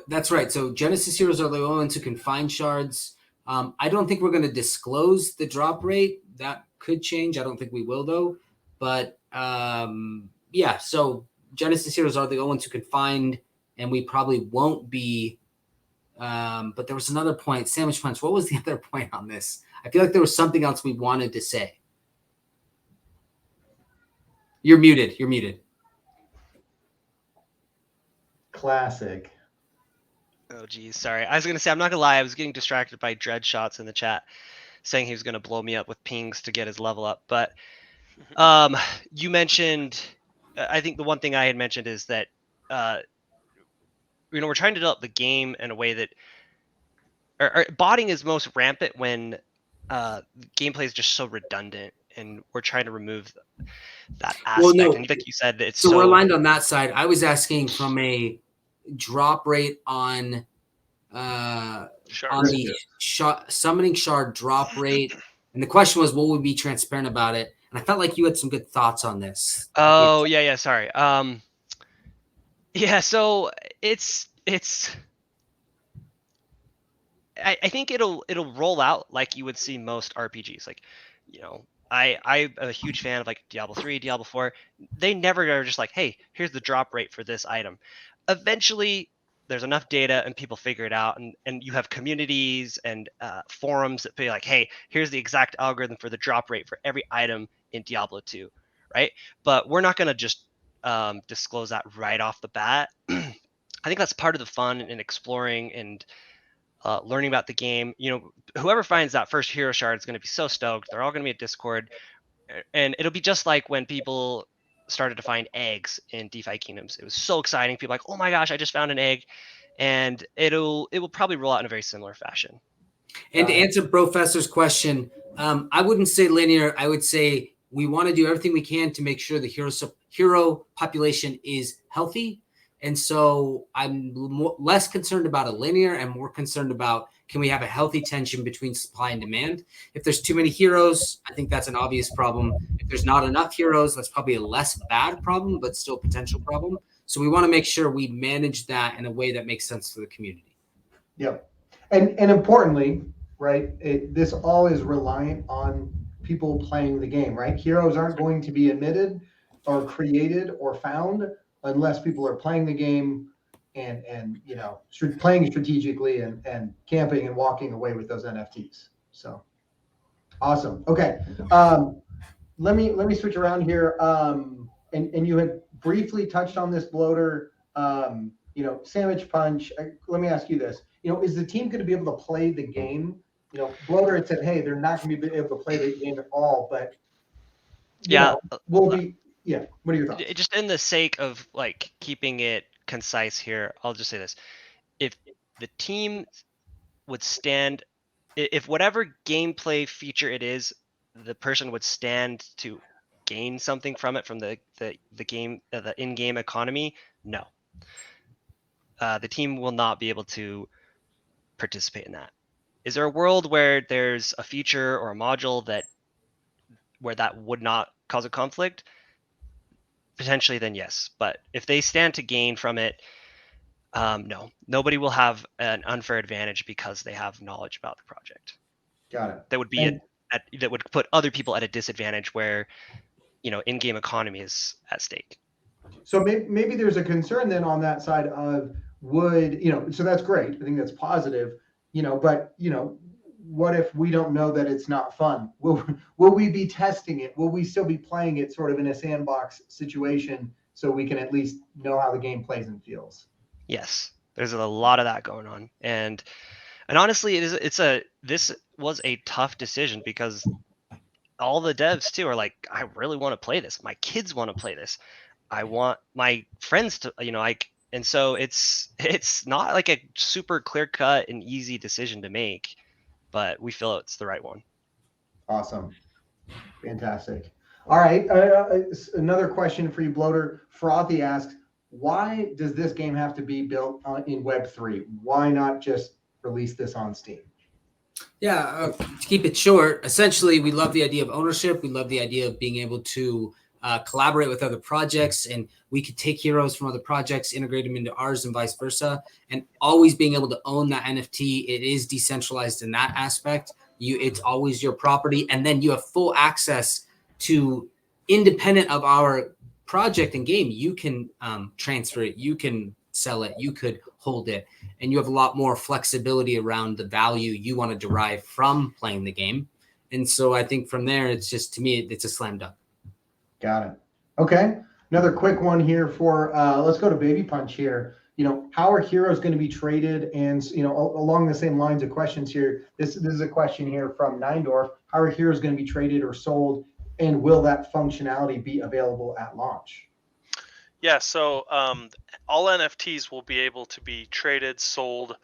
that's right. So Genesis heroes are the only ones who can find shards. I don't think we're going to disclose the drop rate. That could change. I don't think we will though. But yeah, so Genesis heroes are the only ones who can find, and we probably won't be. But there was another point. Sandwich Punch, what was the other point on this? I feel like there was something else we wanted to say. You're muted. Classic. Oh, geez, sorry. I was going to say, I'm not going to lie. I was getting distracted by Dread Shots in the chat saying he was going to blow me up with pings to get his level up. But you mentioned, I think the one thing I had mentioned is that, we're trying to develop the game in a way that botting is most rampant when gameplay is just so redundant, and we're trying to remove that aspect. Well, no. And like you said, it's so we're aligned on that side. I was asking from a drop rate on the summoning shard drop rate, and the question was, will we be transparent about it? And I felt like you had some good thoughts on this. Oh, yeah, sorry. Yeah, so it's I think it'll roll out like you would see most RPGs. Like, I'm a huge fan of like Diablo 3, Diablo 4. They never are just like, hey, here's the drop rate for this item. Eventually, there's enough data and people figure it out, and you have communities and forums that be like, hey, here's the exact algorithm for the drop rate for every item in Diablo 2, right? But we're not going to just disclose that right off the bat. I think that's part of the fun in exploring and learning about the game. Whoever finds that first hero shard is going to be so stoked. They're all going to be at Discord, and it'll be just like when people started to find eggs in DeFi Kingdoms. It was so exciting. People like, oh my gosh, I just found an egg, and it will probably roll out in a very similar fashion. And to answer Professor's question, I wouldn't say linear. I would say we want to do everything we can to make sure the hero population is healthy. And so I'm less concerned about a linear and more concerned about, can we have a healthy tension between supply and demand? If there's too many heroes, I think that's an obvious problem. If there's not enough heroes, that's probably a less bad problem, but still a potential problem. So we want to make sure we manage that in a way that makes sense for the community. Yep. And importantly, right, this all is reliant on people playing the game, right? Heroes aren't going to be emitted or created or found unless people are playing the game and playing strategically and camping and walking away with those NFTs. So awesome. Okay. Let me switch around here. And you had briefly touched on this, Bloater. Sandwich Punch. Let me ask you this. Is the team going to be able to play the game? Bloater had said, hey, they're not going to be able to play the game at all, but what are your thoughts? Just in the sake of like keeping it concise here, I'll just say this. If the team would stand, if whatever gameplay feature it is, the person would stand to gain something from it, from the game, the in-game economy, no. The team will not be able to participate in that. Is there a world where there's a feature or a module where that would not cause a conflict? Potentially, then yes. But if they stand to gain from it, no. Nobody will have an unfair advantage because they have knowledge about the project. Got it. That would be that would put other people at a disadvantage where, in-game economy is at stake. So maybe there's a concern then on that side of so that's great. I think that's positive, but what if we don't know that it's not fun? Will we be testing it? Will we still be playing it sort of in a sandbox situation so we can at least know how the game plays and feels? Yes, there's a lot of that going on, and honestly, this was a tough decision because all the devs too are like, I really want to play this. My kids want to play this. I want my friends to, and so it's not like a super clear cut and easy decision to make, but we feel it's the right one. Awesome. Fantastic. All right. Another question for you, Bloater. Frothy asks, why does this game have to be built in Web3? Why not just release this on Steam? Yeah, to keep it short, essentially, we love the idea of ownership. We love the idea of being able to collaborate with other projects, and we could take heroes from other projects, integrate them into ours, and vice versa. And always being able to own that NFT, it is decentralized in that aspect. It's always your property, and then you have full access to, independent of our project and game. You can transfer it, you can sell it, you could hold it, and you have a lot more flexibility around the value you want to derive from playing the game. And so I think from there, it's just, to me, it's a slam dunk. Got it. Okay. Another quick one here for, let's go to Baby Punch here. How are heroes going to be traded? And, along the same lines of questions here, this is a question here from Neindorf. How are heroes going to be traded or sold? And will that functionality be available at launch? Yeah, so all NFTs will be able to be traded, sold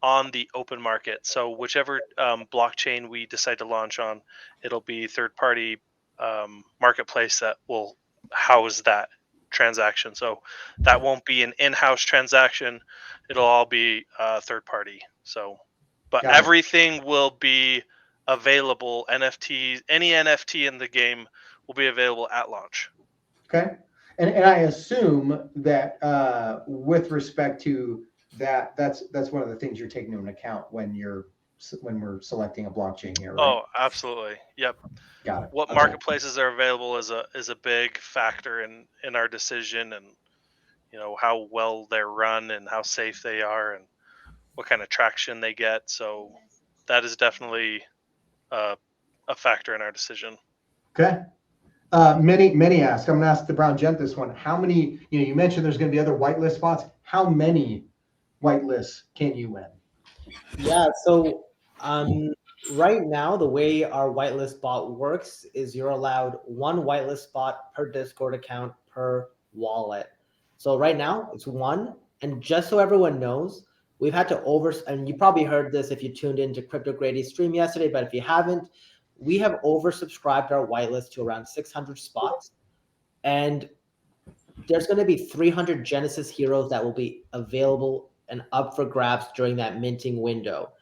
on the open market. So whichever blockchain we decide to launch on, it'll be third-party marketplace that will house that transaction. So that won't be an in-house transaction. It'll all be third-party. So, but Got it. everything will be available. NFTs, any NFT in the game will be available at launch. Okay. And I assume that with respect to that, that's one of the things you're taking into account when we're selecting a blockchain here, right? Oh, absolutely. Yep. Got it. What Okay. marketplaces are available is a big factor in our decision, and how well they're run and how safe they are and what kind of traction they get. So that is definitely a factor in our decision. Okay. Many ask, I'm going to ask the Brown Gent this one. How many, you mentioned there's going to be other whitelist spots. How many whitelists can you win? Yeah, so right now, the way our whitelist bot works is you're allowed one whitelist spot per Discord account per wallet. So right now, it's one. And just so everyone knows, we've had to and you probably heard this if you tuned into Crypto Grady's stream yesterday, but if you haven't, we have oversubscribed our whitelist to around 600 spots. And there's going to be 300 Genesis heroes that will be available and up for grabs during that minting window.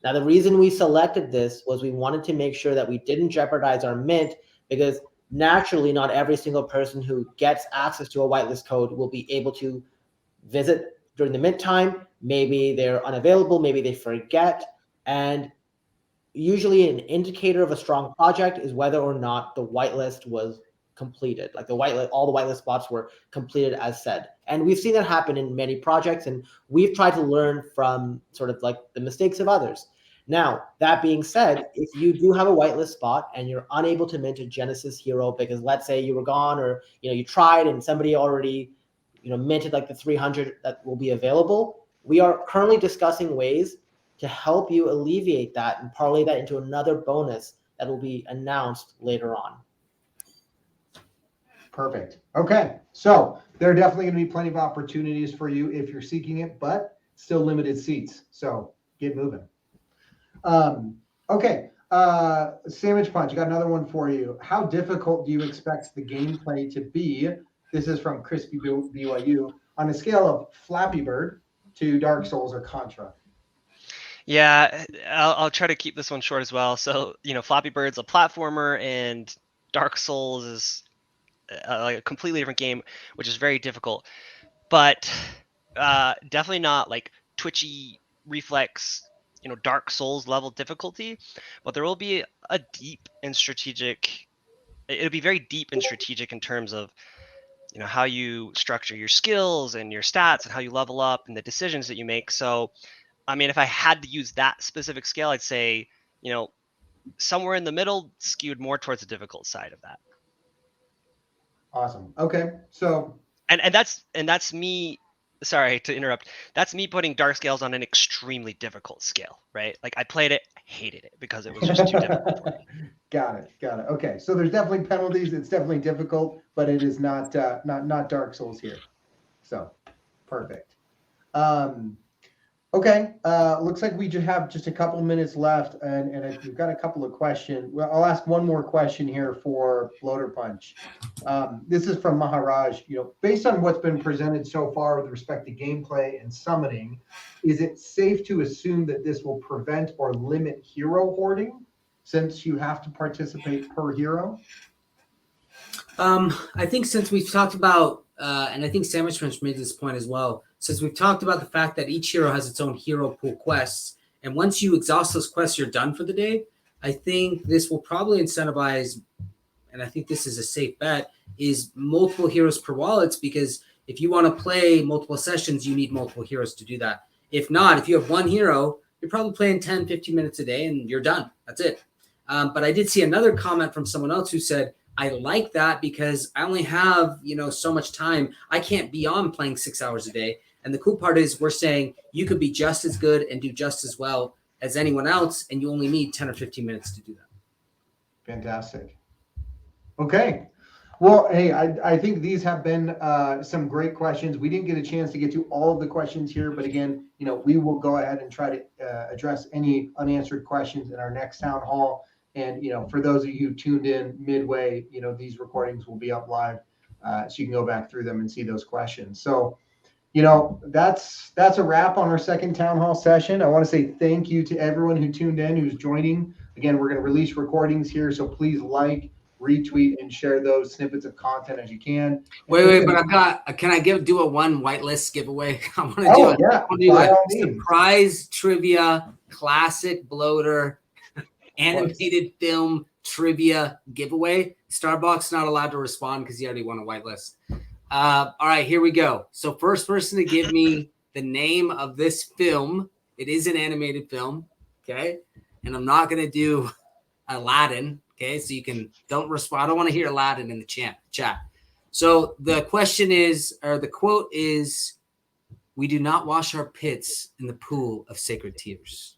Now, the reason we selected this was we wanted to make sure that we didn't jeopardize our mint, because naturally not every single person who gets access to a whitelist code will be able to visit during the mint time. Maybe they're unavailable, maybe they forget. And usually an indicator of a strong project is whether or not the whitelist was completed, like all the whitelist spots were completed as said. And we've seen that happen in many projects, and we've tried to learn from sort of like the mistakes of others. Now, that being said, if you do have a whitelist spot and you're unable to mint a Genesis hero because let's say you were gone, or you tried and somebody already minted like the 300 that will be available, we are currently discussing ways to help you alleviate that and parlay that into another bonus that will be announced later on. Perfect. Okay. So there are definitely going to be plenty of opportunities for you if you're seeking it, but still limited seats. So get moving. Okay. Sandwich Punch, got another one for you. How difficult do you expect the gameplay to be? This is from Crispy BYU. On a scale of Flappy Bird to Dark Souls or Contra. Yeah, I'll try to keep this one short as well. So, Flappy Bird's a platformer, and Dark Souls is like a completely different game, which is very difficult. But definitely not like twitchy reflex Dark Souls level difficulty, but there will be a deep and strategic. It'll be very deep and strategic in terms of how you structure your skills and your stats and how you level up and the decisions that you make. So, I mean, if I had to use that specific scale, I'd say somewhere in the middle, skewed more towards the difficult side of that. Awesome. Okay, so and that's me. Sorry to interrupt. That's me putting Dark Scales on an extremely difficult scale, right? Like I played it, hated it because it was just too difficult for me. Got it. Okay, so there's definitely penalties. It's definitely difficult, but it is not Dark Souls here. So perfect. Okay, looks like we just have a couple minutes left, and we've got a couple of questions. Well, I'll ask one more question here for Bloater Punch. This is from Maharaj. Based on what's been presented so far with respect to gameplay and summoning, is it safe to assume that this will prevent or limit hero hoarding, since you have to participate per hero? I think since we've talked about, and I think Sandwich Punch made this point as well, since we've talked about the fact that each hero has its own hero pool quests, and once you exhaust those quests, you're done for the day. I think this will probably incentivize, and I think this is a safe bet, is multiple heroes per wallets, because if you want to play multiple sessions, you need multiple heroes to do that. If not, if you have one hero, you're probably playing 10, 15 minutes a day and you're done. That's it. But I did see another comment from someone else who said, I like that because I only have, so much time. I can't be on playing 6 hours a day. And the cool part is we're saying you could be just as good and do just as well as anyone else, and you only need 10 or 15 minutes to do that. Fantastic. Okay. Well, hey, I think these have been some great questions. We didn't get a chance to get to all of the questions here, but again, we will go ahead and try to address any unanswered questions in our next town hall. And, for those of you who tuned in midway, these recordings will be up live, so you can go back through them and see those questions. So, that's a wrap on our second town hall session. I want to say thank you to everyone who tuned in, who's joining. Again, we're going to release recordings here, so please like, retweet, and share those snippets of content as you can. Wait, but can I do a one whitelist giveaway? I want to do a surprise trivia, classic Bloater, animated film trivia giveaway. Starbucks not allowed to respond because he already won a whitelist. All right, here we go. So first person to give me the name of this film. It is an animated film, okay? And I'm not going to do Aladdin, okay? So don't respond. I don't want to hear Aladdin in the chat. So the question is, or the quote is, we do not wash our pits in the pool of sacred tears.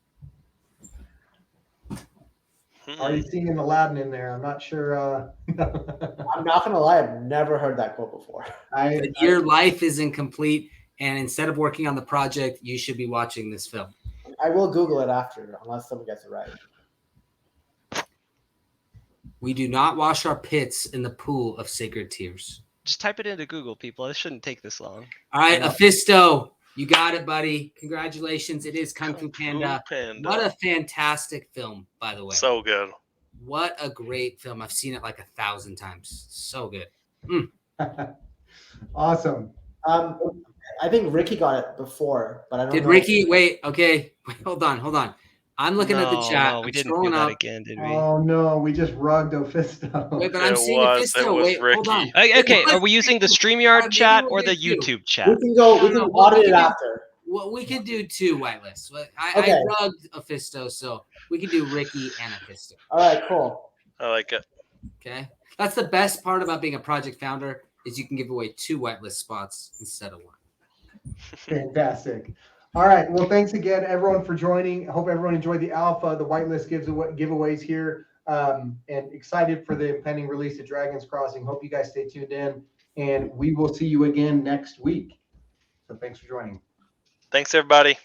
Are you seeing Aladdin in there? I'm not sure. I'm not going to lie. I've never heard that quote before. Your life is incomplete, and instead of working on the project, you should be watching this film. I will Google it after, unless someone gets it right. We do not wash our pits in the pool of sacred tears. Just type it into Google, people. It shouldn't take this long. All right, Aphisto, you got it, buddy. Congratulations. It is Kung Fu Panda. What a fantastic film, by the way. So good. What a great film. I've seen it like 1,000 times. So good. Awesome. I think Ricky got it before, but I don't know. Did Ricky? Wait, hold on. I'm looking at the chat. No, we didn't do that again, did we? Oh, no, we just rugged Ophisto. Wait, but I'm seeing Ophisto. Wait, hold on. Okay, are we using the StreamYard chat or the YouTube chat? We can audit it after. Well, we could do two whitelists. I rugged Ophisto, so we could do Ricky and Ophisto. All right, cool. I like it. Okay. That's the best part about being a project founder is you can give away 2 whitelist spots instead of 1. Fantastic. All right. Well, thanks again, everyone, for joining. I hope everyone enjoyed the alpha, the whitelist giveaways here, and excited for the impending release of Dragon's Crossing. Hope you guys stay tuned in, and we will see you again next week. So thanks for joining. Thanks, everybody.